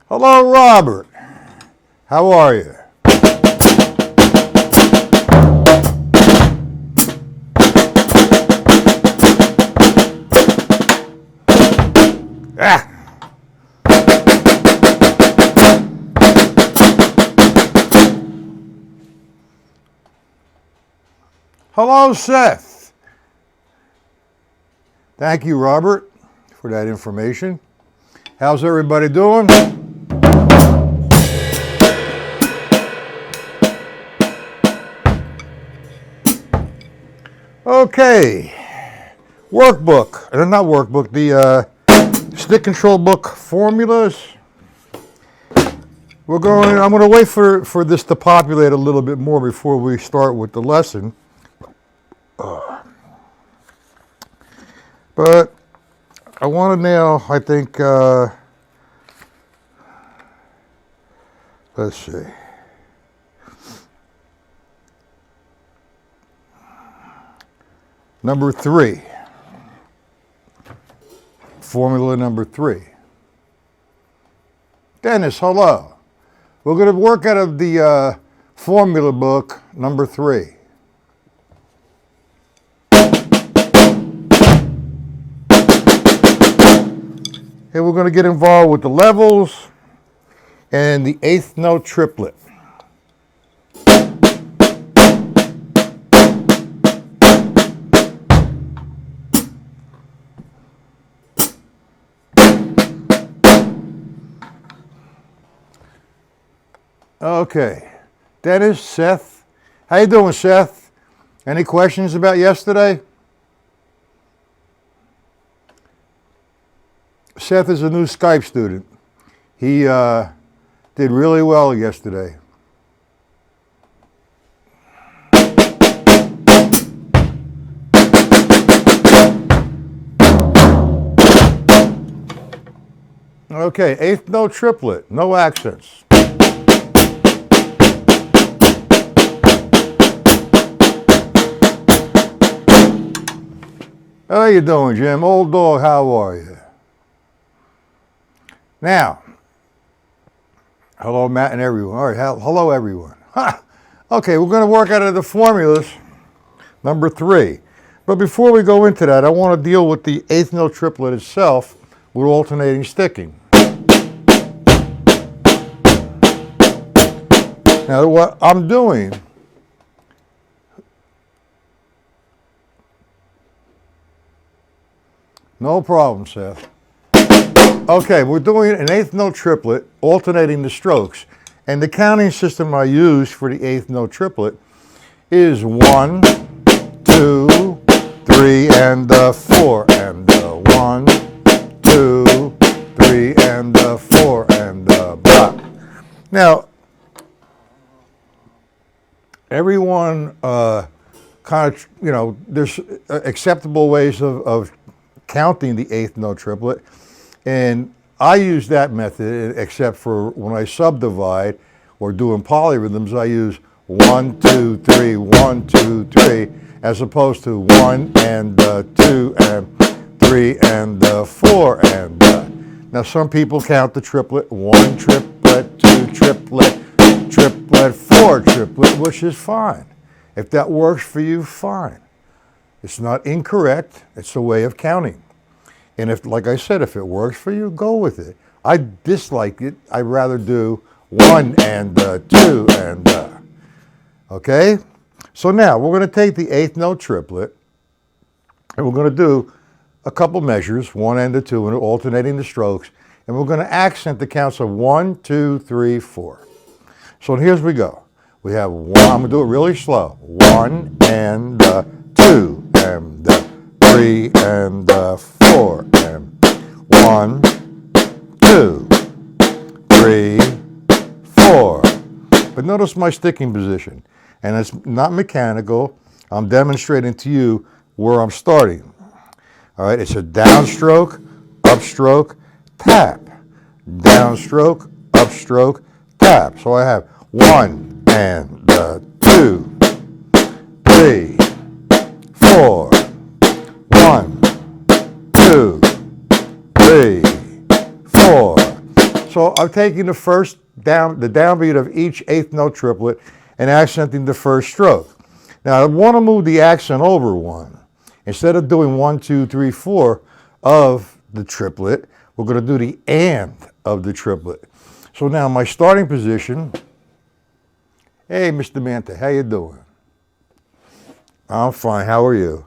Hello, Robert. How are you? Ah. Hello, Seth. Thank you, Robert, for that information. How's everybody doing? Okay, workbook, not workbook, the stick control book formulas. I'm going to wait for this to populate a little bit more before we start with the lesson. But I want to now, I think, let's see. Number 3. Formula number 3. Dennis, hello. We're going to work out of the formula book number 3. And we're going to get involved with the levels and the eighth note triplet. Okay, Dennis, Seth. How you doing, Seth? Any questions about yesterday? Seth is a new Skype student. He did really well yesterday. Okay, eighth note triplet, no accents. How you doing, Jim? Old dog, how are you? Now, hello, Matt and everyone. All right, hello, everyone. Ha! Okay, we're going to work out of the formulas, number 3. But before we go into that, I want to deal with the eighth note triplet itself with alternating sticking. Now, what I'm doing, no problem, Seth. Okay, we're doing an eighth note triplet, alternating the strokes. And the counting system I use for the eighth note triplet is 1, 2, 3, and 4, and 1, 2, 3, and 4, and blah. Now, everyone kind of, there's acceptable ways of counting the eighth note triplet. And I use that method, except for when I subdivide or doing polyrhythms, I use 1, 2, 3, 1, 2, 3, as opposed to 1 and 2 and 3 and 4 and. Now some people count the triplet 1 triplet, 2 triplet, triplet, 4 triplet, which is fine. If that works for you, fine. It's not incorrect. It's a way of counting. And if, like I said, if it works for you, go with it. I dislike it. I'd rather do 1 and 2 and, okay? So now we're going to take the eighth note triplet and we're going to do a couple measures, 1 and 2, and alternating the strokes. And we're going to accent the counts of 1, 2, 3, 4. So here's we go. We have 1, I'm going to do it really slow. 1 and 2 and 3 and 4 and 1, 2, 3, 4. But notice my sticking position. And it's not mechanical. I'm demonstrating to you where I'm starting. All right, it's a downstroke, upstroke, tap. Downstroke, upstroke, tap. So I have 1 and 2, 3, 4. 1, 2, 3, 4. So I'm taking the downbeat of each eighth note triplet and accenting the first stroke. Now I want to move the accent over one. Instead of doing 1, 2, 3, 4 of the triplet, we're going to do the and of the triplet. So now my starting position, hey Mr. Manta, how you doing? I'm fine, how are you?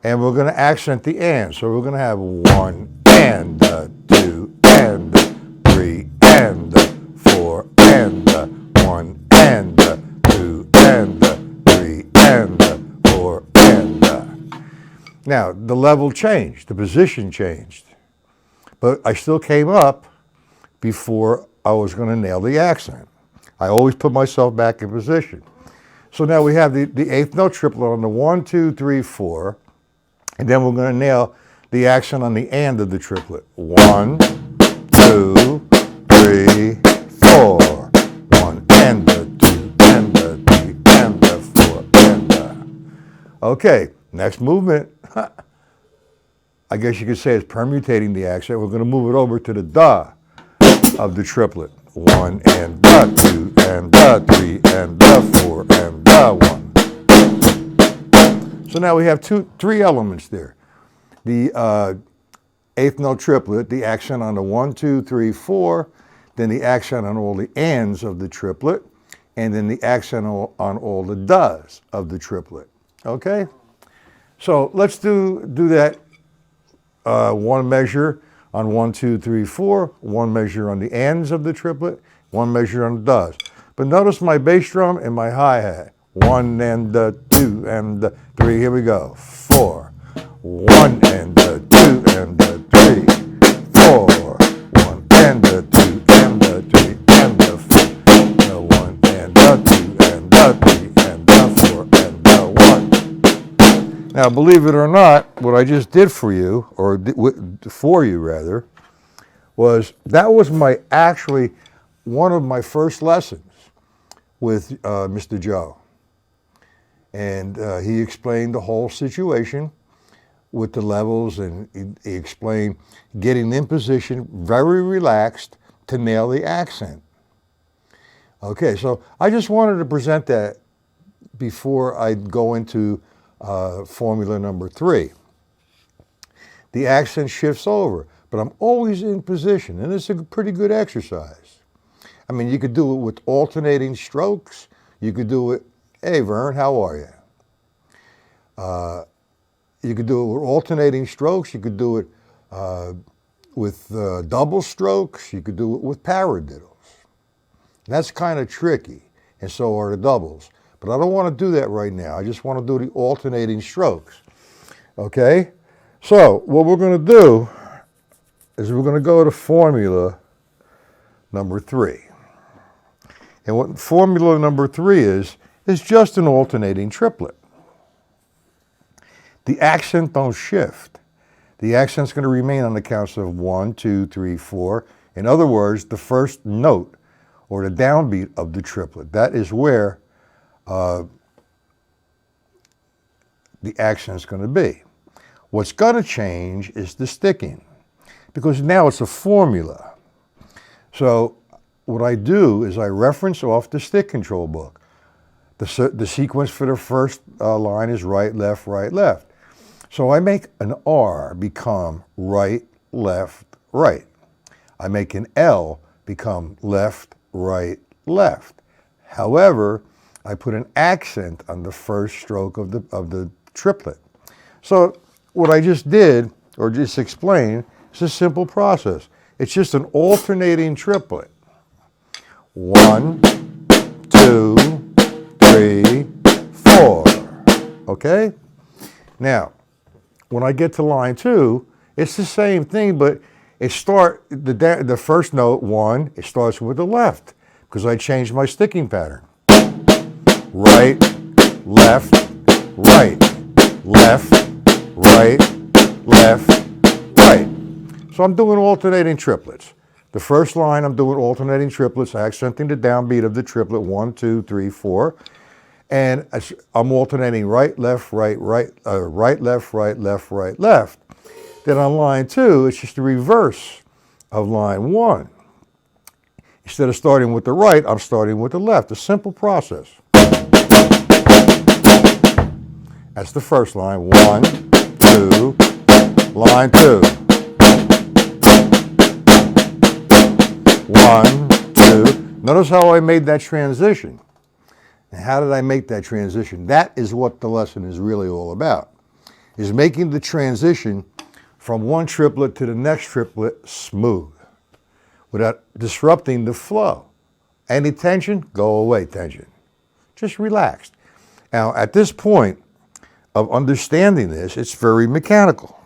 And we're going to accent the and. So we're going to have 1 and 2 and 3 and 4 and 1 and 2 and 3 and 4 and. Now, the level changed, the position changed, but I still came up before I was going to nail the accent. I always put myself back in position. So now we have the eighth note triplet on the 1, 2, 3, 4, and then we're going to nail the accent on the and of the triplet. 1, 2, 3, 4. 1 and 2 and 3 and 4 and. Okay, next movement. I guess you could say it's permutating the accent. We're going to move it over to the da of the triplet. 1 and 2 and 3 and 4 and 1. So now we have three elements there. The eighth note triplet, the accent on the 1, 2, 3, 4, then the accent on all the ands of the triplet, and then the accent on all the does of the triplet. Okay? So let's do that one measure on 1, 2, 3, 4, one measure on the ands of the triplet, one measure on the does. But notice my bass drum and my hi-hat. 1 and 2 and 3, here we go. 4. 1 and 2 and 3, 4. 1 and 2 and 3 and 4. 1 and 2 and 3 and 4 and 1. Now, believe it or not, what I just did for you, or for you rather, that was actually one of my first lessons with Mr. Joe. And he explained the whole situation with the levels, and he explained getting in position, very relaxed, to nail the accent. Okay, so I just wanted to present that before I go into formula number 3. The accent shifts over, but I'm always in position, and it's a pretty good exercise. I mean, you could do it with alternating strokes. You could do it, hey Vern, how are you? You could do it with alternating strokes. You could do it with double strokes. You could do it with paradiddles. That's kind of tricky, and so are the doubles. But I don't want to do that right now. I just want to do the alternating strokes. Okay? So what we're going to do is we're going to go to formula number 3. And what formula number 3 is just an alternating triplet. The accent don't shift. The accent's going to remain on the counts of 1, 2, 3, 4. In other words, the first note or the downbeat of the triplet. That is where the accent's going to be. What's going to change is the sticking, because now it's a formula. So what I do is I reference off the stick control book. The sequence for the first line is right, left, right, left. So I make an R become right, left, right. I make an L become left, right, left. However, I put an accent on the first stroke of the triplet. So what I just did, or just explained, is a simple process. It's just an alternating triplet. 1, 2, 3, 4. Okay? Now, when I get to line 2, it's the same thing, but the first note, 1, it starts with the left, because I changed my sticking pattern. Right, left, right, left, right, left, right. So I'm doing alternating triplets. The first line, I'm doing alternating triplets, accenting the downbeat of the triplet, 1, 2, 3, 4. And I'm alternating right, left, right, right, right, left, right, left, right, left. Then on line 2, it's just the reverse of line 1. Instead of starting with the right, I'm starting with the left. A simple process. That's the first line. 1, 2, line 2. 1, 2. Notice how I made that transition. And how did I make that transition? That is what the lesson is really all about, is making the transition from one triplet to the next triplet smooth without disrupting the flow. Any tension, go away, tension. Just relaxed. Now, at this point of understanding this, it's very mechanical.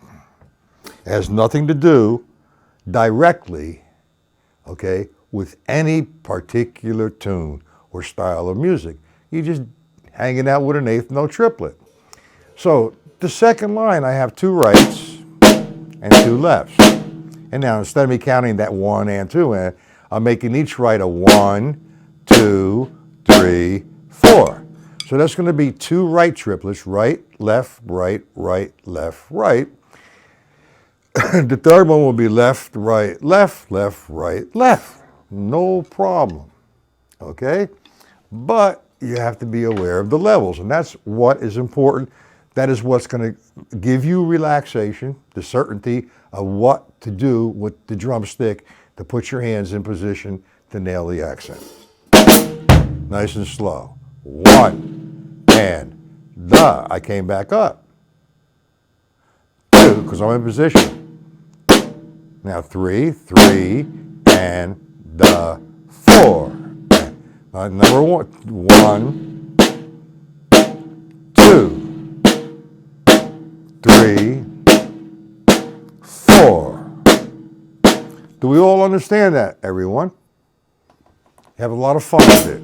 It has nothing to do directly, okay, with any particular tune or style of music. You're just hanging out with an eighth note triplet. So the second line, I have 2 rights and 2 lefts. And now instead of me counting that 1 and 2 in, I'm making each right a 1, 2, 3, 4. So that's going to be 2 right triplets, right, left, right, left, right. The third one will be left, right, right, left. No problem, okay? But you have to be aware of the levels, and that's what is important. That is what's going to give you relaxation, the certainty of what to do with the drumstick to put your hands in position to nail the accent. Nice and slow. 1, and the. I came back up. 2, because I'm in position. Now 3, and the 4. Number 1, 2, 3, 4. Do we all understand that, everyone? Have a lot of fun with it.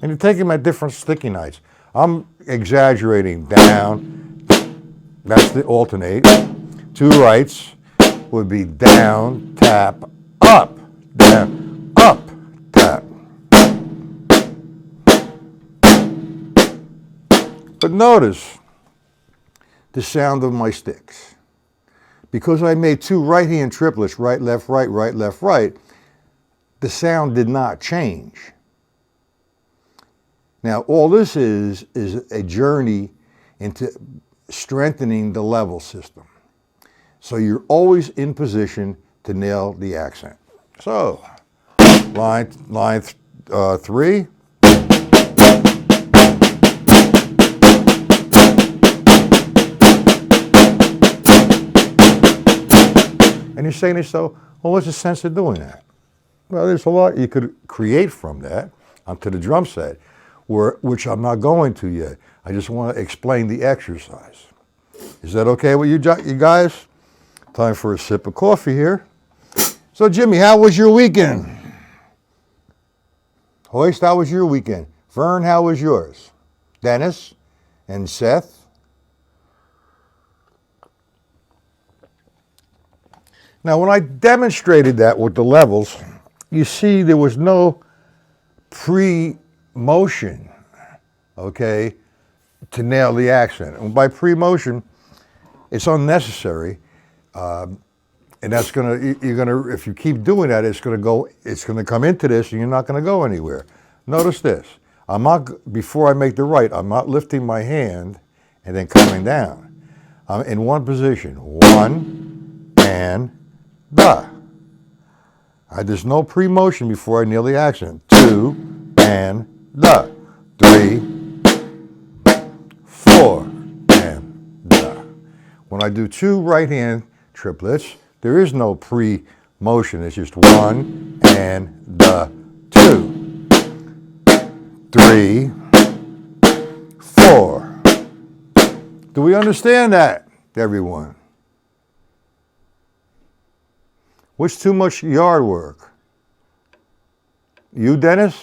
And you take them at different sticky nights. I'm exaggerating down. That's the alternate. 2 rights would be down, tap, up, down, up, tap. But notice the sound of my sticks. Because I made 2 right-hand triplets, right, left, right, the sound did not change. Now, all this is a journey into strengthening the level system. So you're always in position to nail the accent. So, line 3. And you're saying to yourself, well, what's the sense of doing that? Well, there's a lot you could create from that onto the drum set, which I'm not going to yet. I just want to explain the exercise. Is that okay with you guys? Time for a sip of coffee here. So Jimmy, how was your weekend? Hoist, how was your weekend? Vern, how was yours? Dennis and Seth? Now, when I demonstrated that with the levels, you see there was no pre-motion, okay, to nail the accent. And by pre-motion, it's unnecessary, and that's if you keep doing that, it's gonna come into this, and you're not gonna go anywhere. Notice this. Before I make the right, I'm not lifting my hand and then coming down. I'm in one position. 1, and the. There's no pre-motion before I nail the accent. 2, and the. 3, 4, and the. When I do 2 right-hand triplets, there is no pre-motion. It's just 1, and the. 2, 3, 4. Do we understand that, everyone? What's too much yard work? You, Dennis?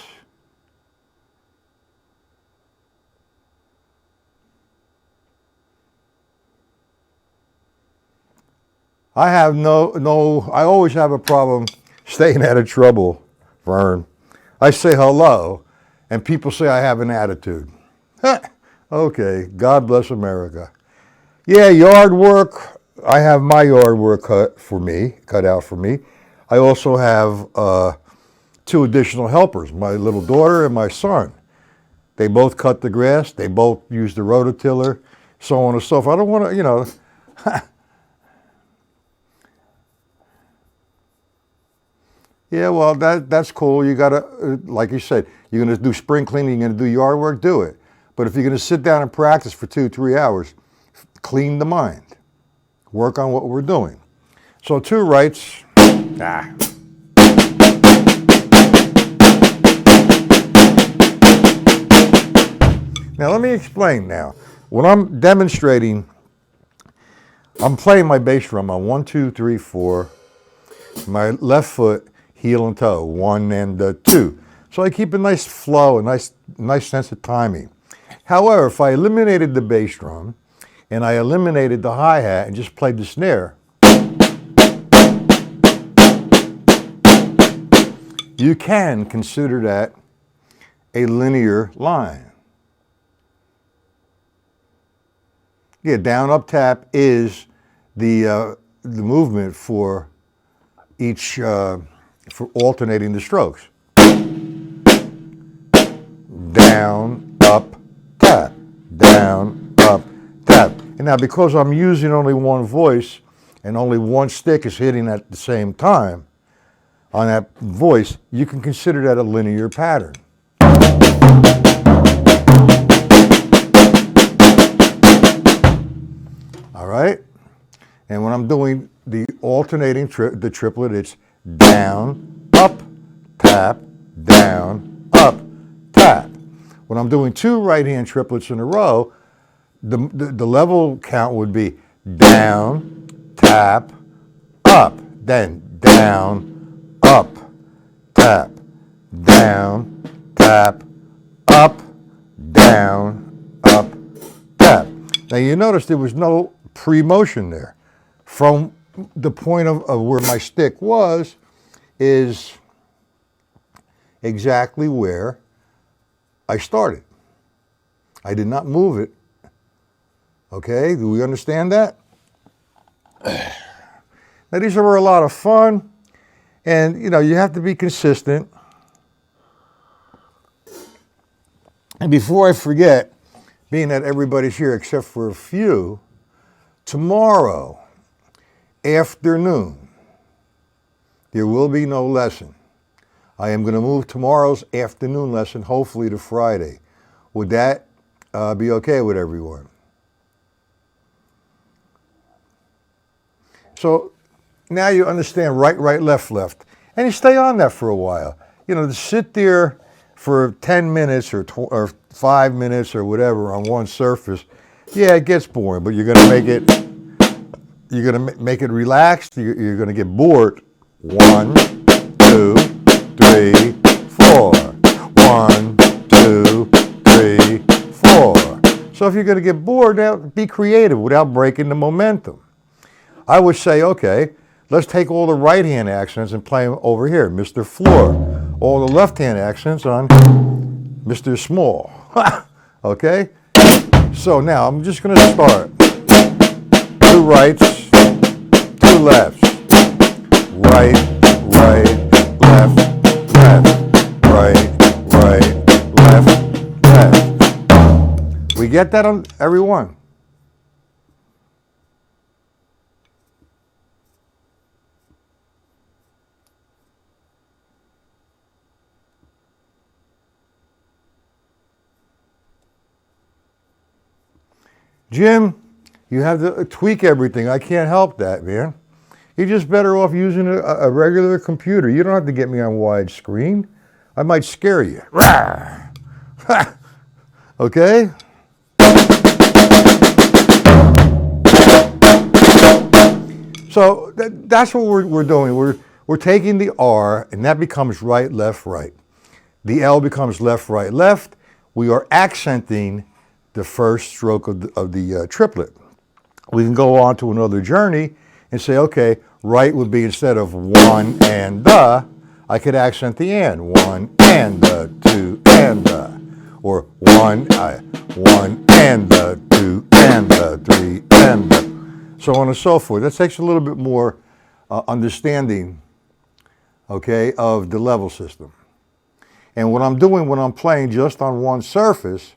I have I always have a problem staying out of trouble, Vern. I say hello, and people say I have an attitude. Huh. Okay, God bless America. Yeah, yard work. I have my yard work cut out for me. I also have 2 additional helpers, my little daughter and my son. They both cut the grass. They both use the rototiller, so on and so forth. I don't want to, Yeah, well, that's cool. You got to, like you said, you're going to do spring cleaning, you're going to do yard work, do it. But if you're going to sit down and practice for 2-3 hours, clean the mind. Work on what we're doing. So 2 rights. Now let me explain now. When I'm demonstrating, I'm playing my bass drum on 1, 2, 3, 4. My left foot, heel and toe, 1 and 2. So I keep a nice flow, a nice sense of timing. However, if I eliminated the bass drum and I eliminated the hi-hat and just played the snare, you can consider that a linear line. Yeah, down, up, tap is the movement for each, for alternating the strokes. Down, up, tap. Down, up, tap. And now because I'm using only one voice and only one stick is hitting at the same time on that voice, you can consider that a linear pattern. All right? And when I'm doing the alternating the triplet, it's down, up, tap, down, up, tap. When I'm doing 2 right-hand triplets in a row, the level count would be down, tap, up, then down, up, tap, down, tap, up, down, up, tap. Now you notice there was no pre-motion there. From the point of where my stick was is exactly where I started. I did not move it. Okay, do we understand that? Now these are a lot of fun, and you have to be consistent. And before I forget, being that everybody's here except for a few, tomorrow afternoon, there will be no lesson. I am going to move tomorrow's afternoon lesson, hopefully to Friday. Would that be okay with everyone? So now you understand right, right, left, left. And you stay on that for a while. To sit there for 10 minutes or 5 minutes or whatever on one surface, yeah, it gets boring, but you're going to make it relaxed. You're going to get bored. 1, 2, 3, 4. 1, 2, 3, 4. So if you're going to get bored, now be creative without breaking the momentum. I would say, okay, let's take all the right-hand accents and play them over here, Mr. Floor. All the left-hand accents on Mr. Small. Okay? So now I'm just going to start. 2 rights, 2 lefts. Right, right, left, left. Right, right, left, left. We get that on everyone? Jim, you have to tweak everything. I can't help that, man. You're just better off using a regular computer. You don't have to get me on widescreen. I might scare you. Okay? So that's what we're doing. We're taking the R, and that becomes right, left, right. The L becomes left, right, left. We are accenting the first stroke of the triplet. We can go on to another journey and say, okay, right would be instead of 1 and the, I could accent the and. 1 and the, 2 and the, or 1 1 and the 2 and the 3 and the, so on and so forth. That takes a little bit more understanding, okay, of the level system. And what I'm doing when I'm playing just on one surface,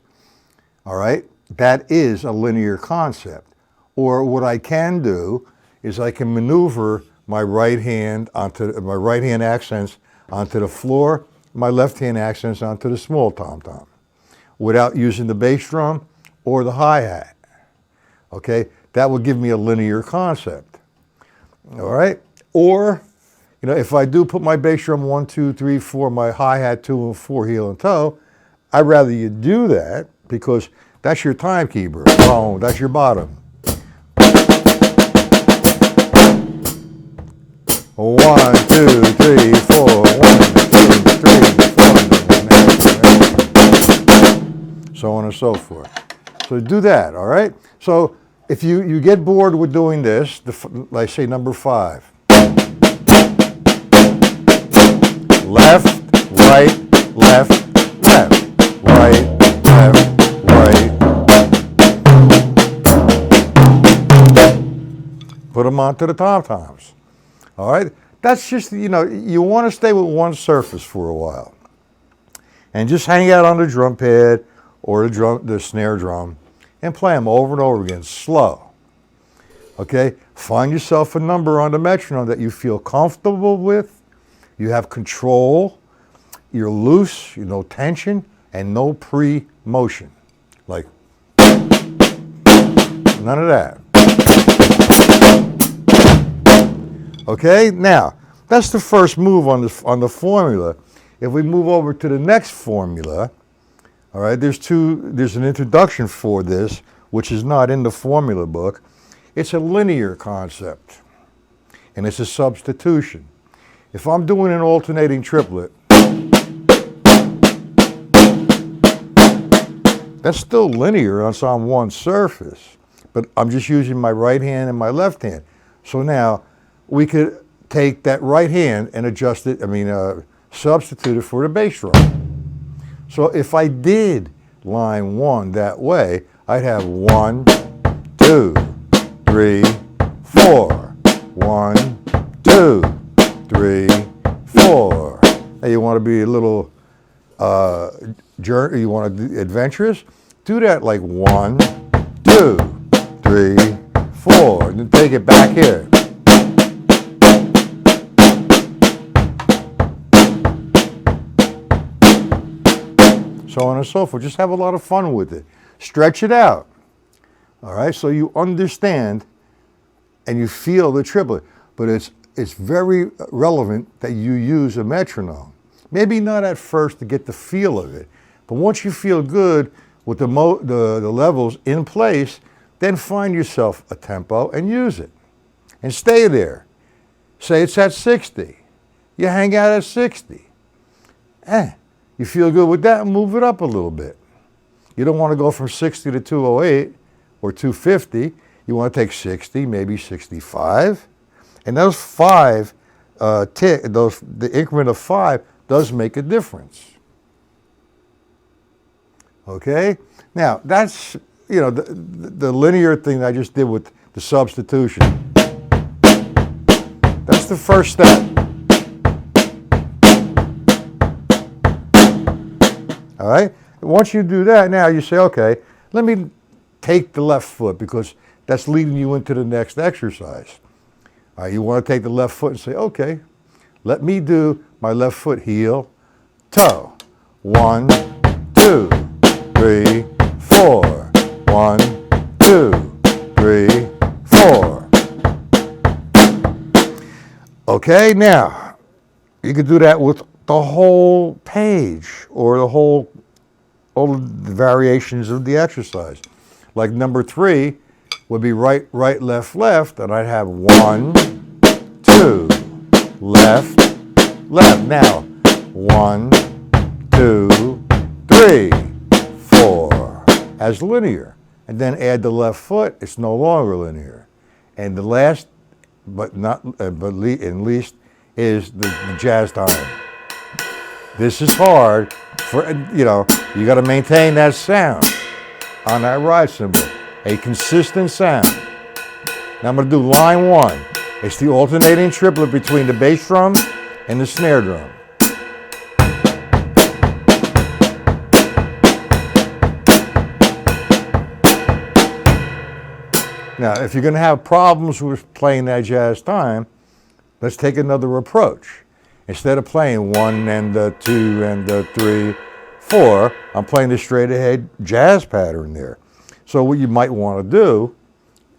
all right, that is a linear concept. Or what I can do is I can maneuver my right hand accents onto the floor, my left hand accents onto the small tom-tom, without using the bass drum or the hi-hat. Okay, that will give me a linear concept. All right, or if I do put my bass drum 1, 2, 3, 4, my hi-hat 2 and 4, heel and toe, I'd rather you do that because that's your timekeeper. Oh, that's your bottom. 1, 2, 3, 4, 1, 2, 3, 4, so on and so forth. So do that, all right? So if you get bored with doing this, like say number 5. Left, right, left, left, right, left, right. Put them onto the tom-toms. All right? That's just, you want to stay with one surface for a while. And just hang out on the drum pad or the snare drum and play them over and over again, slow. Okay? Find yourself a number on the metronome that you feel comfortable with. You have control, you're loose, no tension, and no pre-motion. Like, none of that. Okay, now, that's the first move on the formula. If we move over to the next formula, all right, there's an introduction for this, which is not in the formula book. It's a linear concept, and it's a substitution. If I'm doing an alternating triplet, that's still linear on one surface, but I'm just using my right hand and my left hand. So now we could take that right hand and adjust it, substitute it for the bass drum. So if I did line 1 that way, I'd have 1, 2, 3, 4, 1, 2, 3, 4. Now you want to be a little you want to be adventurous? Do that like 1, 2, 3, 4, and then take it back here. So on and so forth. Just have a lot of fun with it. Stretch it out. All right, so you understand and you feel the triplet, but it's very relevant that you use a metronome. Maybe not at first to get the feel of it, but once you feel good with the levels in place, then find yourself a tempo and use it. And stay there. Say it's at 60. You hang out at 60. You feel good with that, move it up a little bit. You don't want to go from 60 to 208 or 250. You want to take 60, maybe 65. And those 5 the increment of 5 does make a difference. Okay? Now, that's, the linear thing I just did with the substitution. That's the first step. All right? Once you do that, now you say, okay, let me take the left foot because that's leading you into the next exercise. All right, you want to take the left foot and say, okay, let me do my left foot heel, toe. 1, 2, 3, 4. 1, 2, 3, 4. Okay, now, you could do that with the whole page or all the variations of the exercise. Like number 3 would be right, right, left, left, and I'd have 1, 2, left, left. Now, 1, 2, 3, 4, as linear. And then add the left foot, it's no longer linear. And the last, but least, is the jazz time. This is hard for, you got to maintain that sound. on that ride cymbal. A consistent sound. Now I'm going to do line 1. It's the alternating triplet between the bass drum and the snare drum. Now, if you're going to have problems with playing that jazz time, let's take another approach. Instead of playing 1 and 2 and 3, 4, I'm playing the straight ahead jazz pattern there. So what you might want to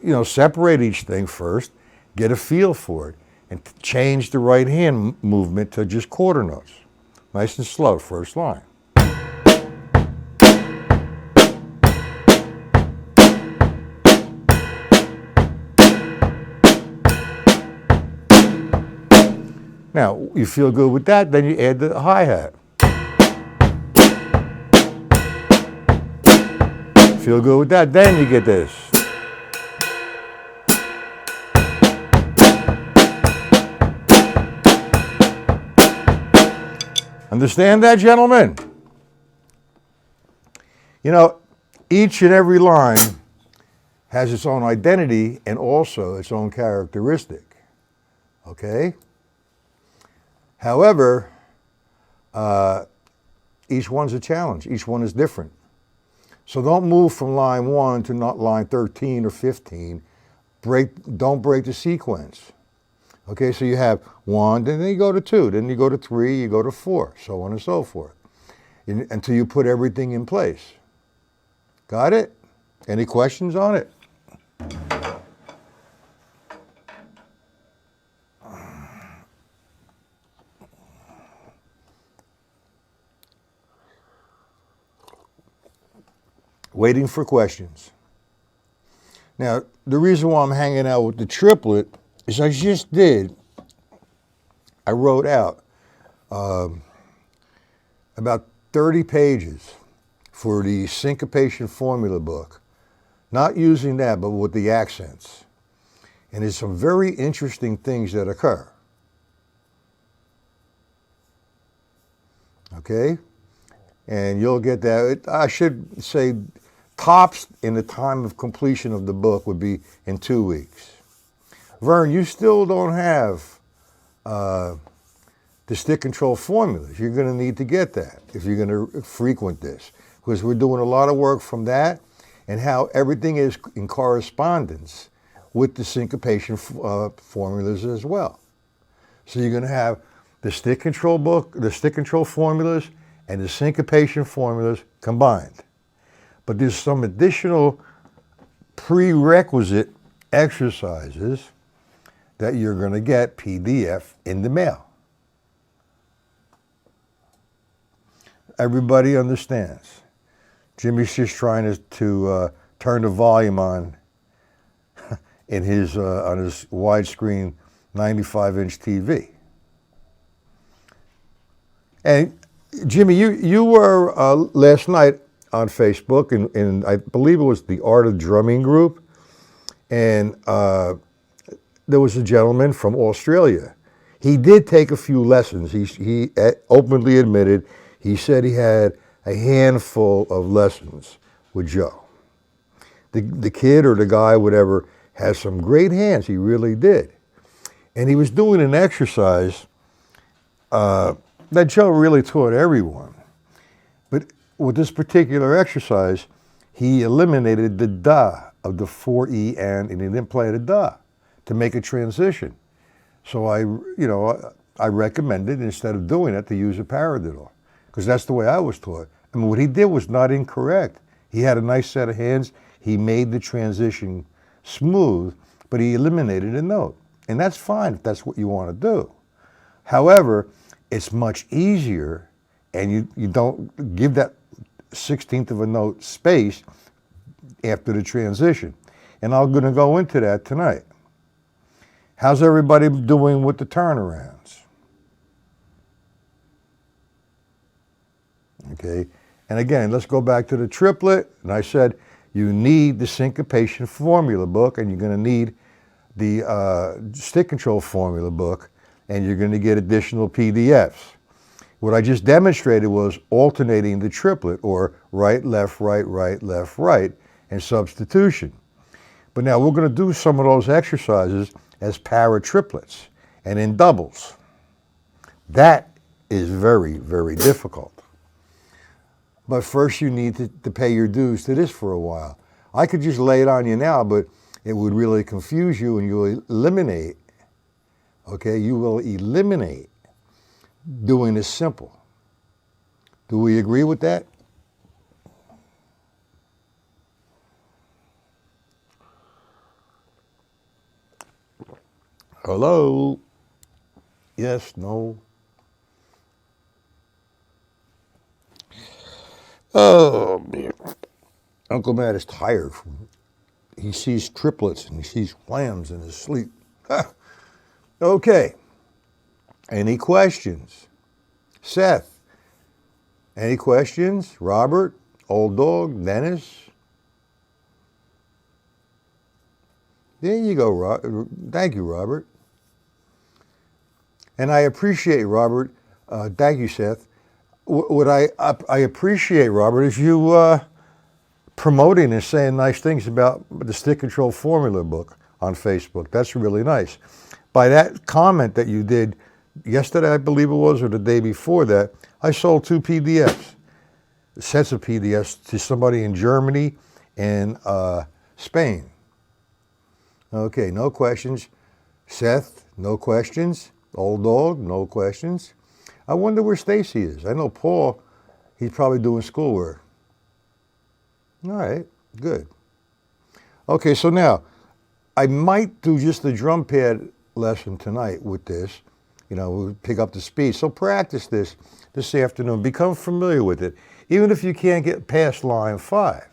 do, separate each thing first, get a feel for it, and change the right hand movement to just quarter notes. Nice and slow, first line. Now, you feel good with that, then you add the hi-hat. Feel good with that, then you get this. Understand that, gentlemen? Each and every line has its own identity and also its own characteristic. Okay? However, each one's a challenge. Each one is different. So don't move from line 1 to not line 13 or 15. Don't break the sequence. Okay, so you have 1, then you go to 2, then you go to 3, you go to 4, so on and so forth, until you put everything in place. Got it? Any questions on it? Waiting for questions. Now, the reason why I'm hanging out with the triplet is I wrote out about 30 pages for the Syncopation formula book, not using that, but with the accents. And there's some very interesting things that occur. Okay? And you'll get that. I should say tops in the time of completion of the book would be in 2 weeks. Vern, you still don't have the stick control formulas. You're going to need to get that if you're going to frequent this, because we're doing a lot of work from that and how everything is in correspondence with the syncopation formulas as well. So you're going to have the stick control book, the stick control formulas, and the syncopation formulas combined. But there's some additional prerequisite exercises that you're going to get PDF in the mail. Everybody understands. Jimmy's just trying to turn the volume on in his on his widescreen 95-inch TV. And Jimmy, you were last night on Facebook, and I believe it was the Art of Drumming group, and there was a gentleman from Australia. He did take a few lessons. He openly admitted, he said he had a handful of lessons with Joe. The kid or the guy, whatever, has some great hands. He really did. And he was doing an exercise that Joe really taught everyone. But with this particular exercise, he eliminated the da of the 4E and he didn't play the da to make a transition. So I recommended, instead of doing it, to use a paradiddle, because that's the way I was taught. I mean, what he did was not incorrect. He had a nice set of hands. He made the transition smooth, but he eliminated a note. And that's fine if that's what you want to do. However, it's much easier, and you don't give that 16th of a note space after the transition. And I'm going to go into that tonight. How's everybody doing with the turnarounds? Okay, and again, let's go back to the triplet. And I said you need the syncopation formula book, and you're going to need the stick control formula book, and you're going to get additional PDFs. What I just demonstrated was alternating the triplet, or right, left, left, right, and substitution. But now we're going to do some of those exercises as para triplets and in doubles. That is very, very difficult. But first you need to pay your dues to this for a while. I could just lay it on you now, but it would really confuse you and you'll eliminate, okay, you will eliminate doing this simple. Do we agree with that? Hello? Yes, no? Oh, man. Uncle Matt is tired. He sees triplets and he sees clams in his sleep. Okay. Any questions? Seth, any questions? Robert, Old Dog, Dennis? There you go, thank you, Robert. And I appreciate, Robert, thank you, Seth. What I appreciate, Robert, is you promoting and saying nice things about the Stick Control Formula book on Facebook. That's really nice. By that comment that you did yesterday, I believe it was, or the day before that, I sold 2 PDFs, sets of PDFs, to somebody in Germany and Spain. Okay, no questions. Seth, no questions. Old Dog, no questions. I wonder where Stacy is. I know Paul, he's probably doing schoolwork. All right, good. Okay, so now, I might do just the drum pad lesson tonight with this. You know, we'll pick up the speed. So practice this afternoon. Become familiar with it, even if you can't get past line 5.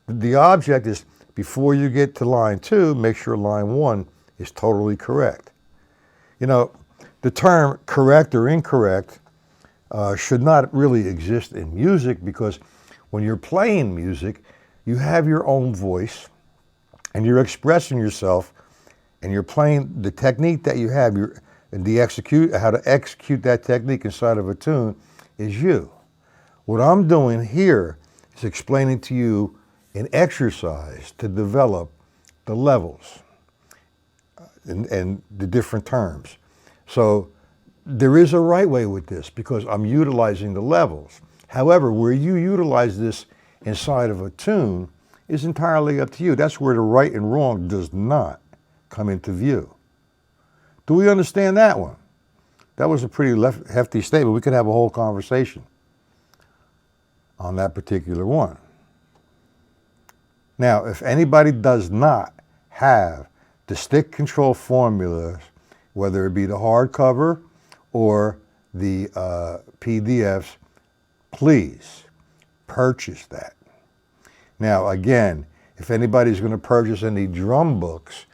The object is, before you get to line 2, make sure line 1 is totally correct. You know, the term correct or incorrect should not really exist in music, because when you're playing music, you have your own voice and you're expressing yourself and you're playing the technique that you have. How to execute that technique inside of a tune is you. What I'm doing here is explaining to you an exercise to develop the levels and the different terms. So there is a right way with this because I'm utilizing the levels. However, where you utilize this inside of a tune is entirely up to you. That's where the right and wrong does not come into view. Do we understand that one? That was a pretty hefty statement. We could have a whole conversation on that particular one. Now, if anybody does not have the stick control formulas, whether it be the hardcover or the PDFs, please purchase that. Now, again, if anybody's going to purchase any drum books,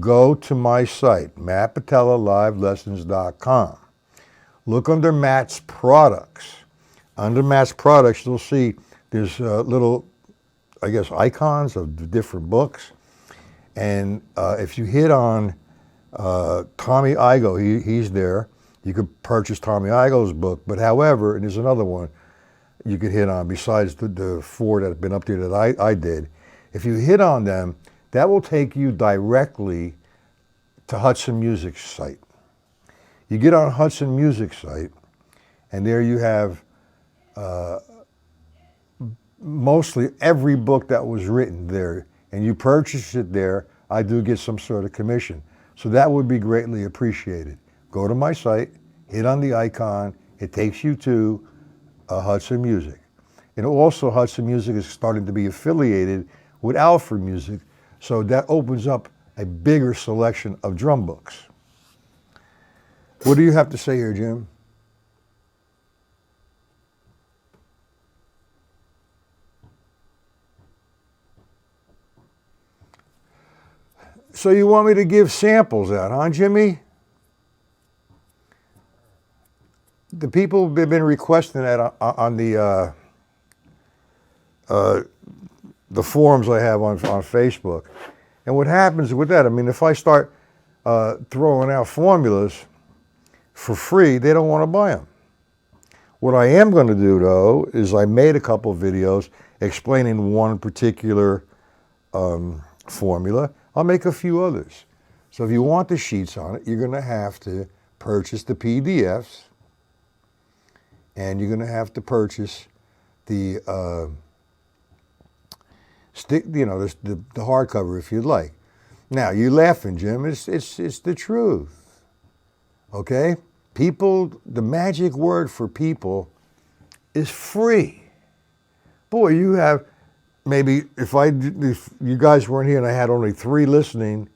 go to my site, mattpatellalivelessons.com. Look under Matt's products. Under Matt's products, you'll see there's little, I guess, icons of the different books. And if you hit on Tommy Igoe, he's there. You could purchase Tommy Igoe's book. But however, and there's another one you could hit on besides the 4 that have been up there that I did. If you hit on them, that will take you directly to Hudson Music's site. You get on Hudson Music's site, and there you have mostly every book that was written there, and you purchase it there, I do get some sort of commission. So that would be greatly appreciated. Go to my site, hit on the icon, it takes you to Hudson Music. And also Hudson Music is starting to be affiliated with Alfred Music, so that opens up a bigger selection of drum books. What do you have to say here, Jim? So you want me to give samples out, huh, Jimmy? The people have been requesting that on the forums I have on Facebook. And what happens with that, I mean, if I start throwing out formulas for free, they don't want to buy them. What I am going to do, though, is I made a couple of videos explaining one particular formula. I'll make a few others. So if you want the sheets on it, you're going to have to purchase the PDFs, and you're going to have to purchase the the hardcover if you'd like. Now, you're laughing, Jim. It's the truth. Okay? People, the magic word for people is free. Boy, you have, maybe if you guys weren't here and I had only 3 listening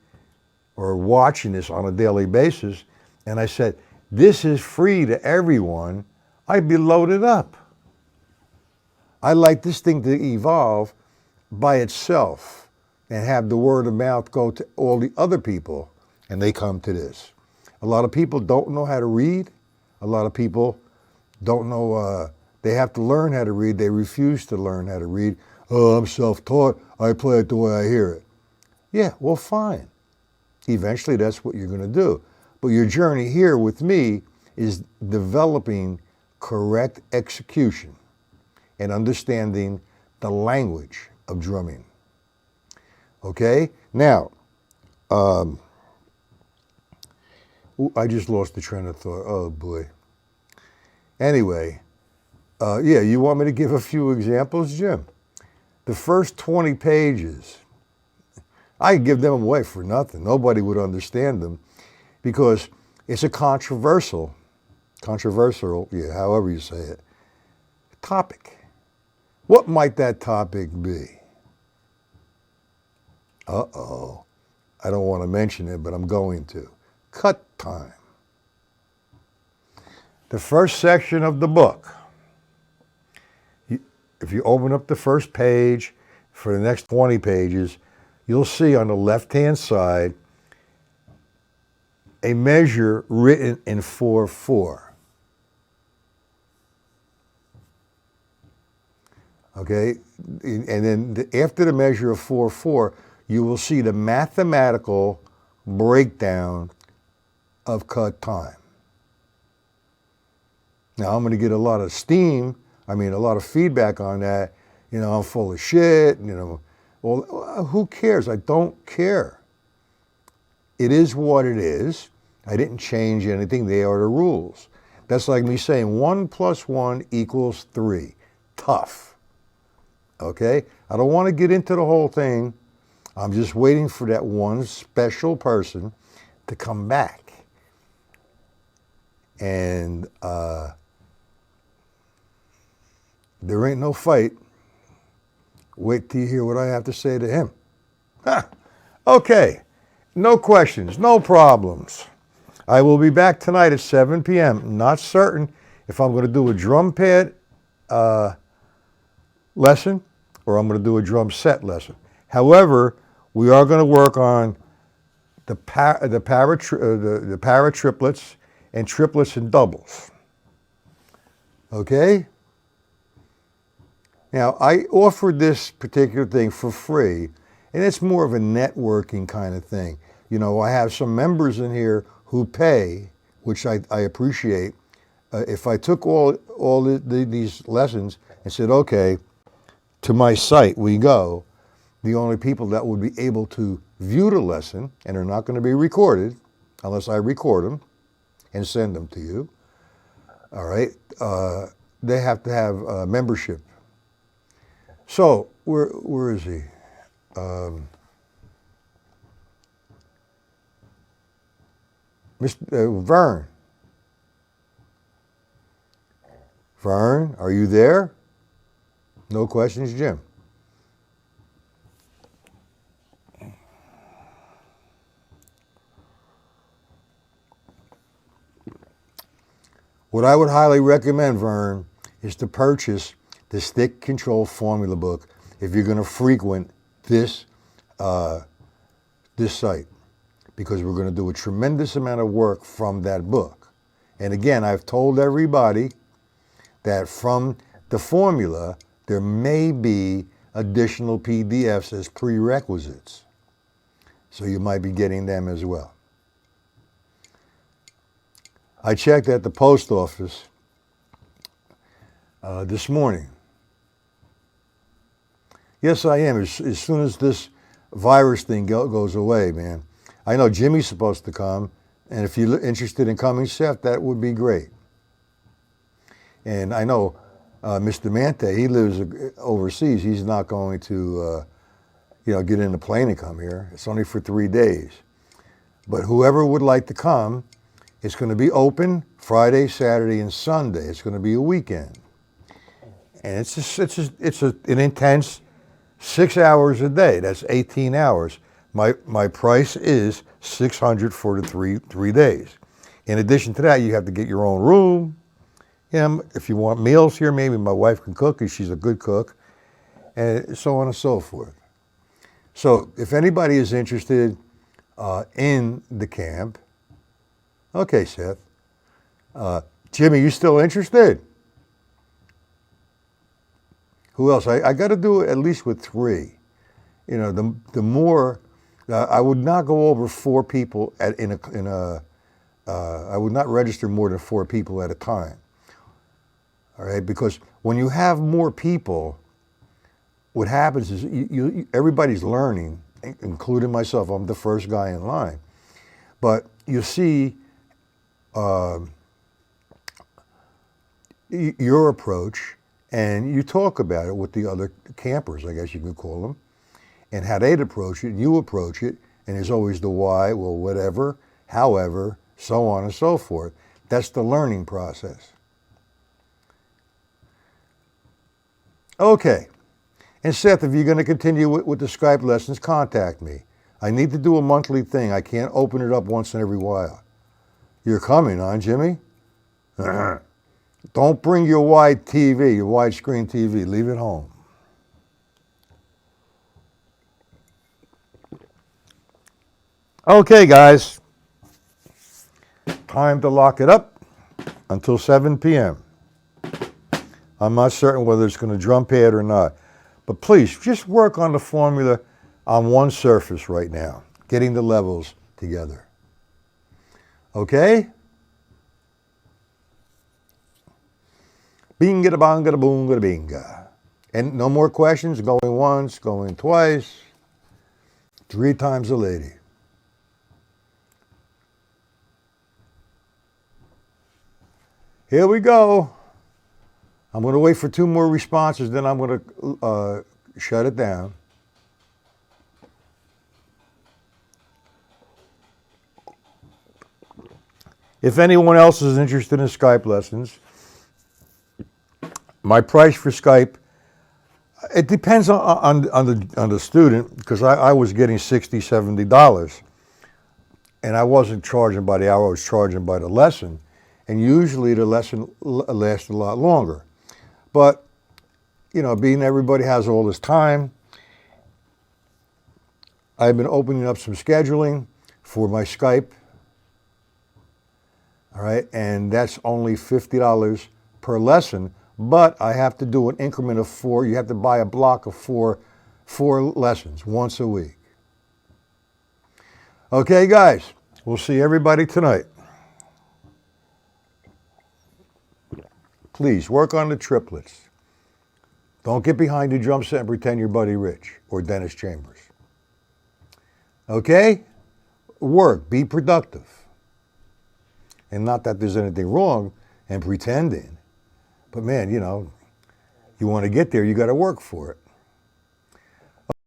or watching this on a daily basis, and I said, this is free to everyone, I'd be loaded up. I like this thing to evolve by itself and have the word of mouth go to all the other people, and they come to this. A lot of people don't know how to read. A lot of people don't know, they have to learn how to read. They refuse to learn how to read. Oh, I'm self-taught. I play it the way I hear it. Yeah, well, fine. Eventually, that's what you're going to do. But your journey here with me is developing correct execution and understanding the language of drumming. Okay? Now, I just lost the train of thought. Oh, boy. Anyway, yeah, you want me to give a few examples, Jim? The first 20 pages, I could give them away for nothing. Nobody would understand them because it's a controversial, yeah, however you say it, topic. What might that topic be? Uh-oh. I don't want to mention it, but I'm going to. Cut time. The first section of the book, if you open up the first page for the next 20 pages, you'll see on the left-hand side a measure written in 4/4. Okay, and then after the measure of 4/4, you will see the mathematical breakdown of cut time. Now, I'm going to get a lot of a lot of feedback on that. You know, I'm full of shit, you know. Well, who cares? I don't care. It is what it is. I didn't change anything. They are the rules. That's like me saying 1 + 1 = 3. Tough. Okay? I don't want to get into the whole thing. I'm just waiting for that one special person to come back. And there ain't no fight. Wait till you hear what I have to say to him. Okay. No questions, no problems. I will be back tonight at 7 p.m. Not certain if I'm going to do a drum pad lesson or I'm going to do a drum set lesson. However, we are going to work on the para triplets and triplets and doubles. Okay? Now, I offered this particular thing for free, and it's more of a networking kind of thing. You know, I have some members in here who pay, which I appreciate. If I took all these lessons and said, okay, to my site we go, the only people that would be able to view the lesson, and they're not going to be recorded unless I record them and send them to you, all right, they have to have membership. So, where is he? Mr. Vern. Vern, are you there? No questions, Jim. What I would highly recommend, Vern, is to purchase the Stick Control Formula book if you're going to frequent this site, because we're going to do a tremendous amount of work from that book. And again, I've told everybody that from the formula, there may be additional PDFs as prerequisites. So you might be getting them as well. I checked at the post office this morning. Yes, I am. As soon as this virus thing goes away, man. I know Jimmy's supposed to come, and if you're interested in coming, Seth, that would be great. And I know Mr. Mante, he lives overseas. He's not going to, get in the plane and come here. It's only for 3 days. But whoever would like to come, it's going to be open Friday, Saturday, and Sunday. It's going to be a weekend, and it's an intense 6 hours a day. That's 18 hours. My price is $600 for the three days. In addition to that, you have to get your own room. If you want meals here, maybe my wife can cook because she's a good cook, and so on and so forth. So if anybody is interested in the camp, okay, Seth. Jimmy, you still interested? Who else? I got to do it at least with 3. The more I would not go over 4 people I would not register more than 4 people at a time. All right, because when you have more people, what happens is everybody's learning, including myself. I'm the first guy in line, but you see your approach, and you talk about it with the other campers, I guess you could call them, and how they'd approach it, and you approach it, and there's always the why, well, whatever, however, so on and so forth. That's the learning process. Okay, and Seth, if you're going to continue with the Skype lessons, contact me. I need to do a monthly thing. I can't open it up once in every while. You're coming, huh, Jimmy? Don't bring your wide TV, your widescreen TV. Leave it home. Okay, guys. Time to lock it up until 7 p.m. I'm not certain whether it's going to drum pad or not. But please, just work on the formula on one surface right now, getting the levels together. Okay? Binga da banga da boonga da binga. And no more questions, going once, going twice, 3 times a lady. Here we go. I'm going to wait for 2 more responses, then I'm going to shut it down. If anyone else is interested in Skype lessons, my price for Skype, it depends on the student, because I was getting $60, $70, and I wasn't charging by the hour, I was charging by the lesson, and usually the lesson lasts a lot longer. But, being everybody has all this time, I've been opening up some scheduling for my Skype, all right, and that's only $50 per lesson, but I have to do an increment of 4. You have to buy a block of four lessons once a week. Okay, guys, we'll see everybody tonight. Please, work on the triplets. Don't get behind your drum set and pretend you're Buddy Rich or Dennis Chambers. Okay? Work, be productive. And not that there's anything wrong in pretending. But man, you want to get there, you got to work for it.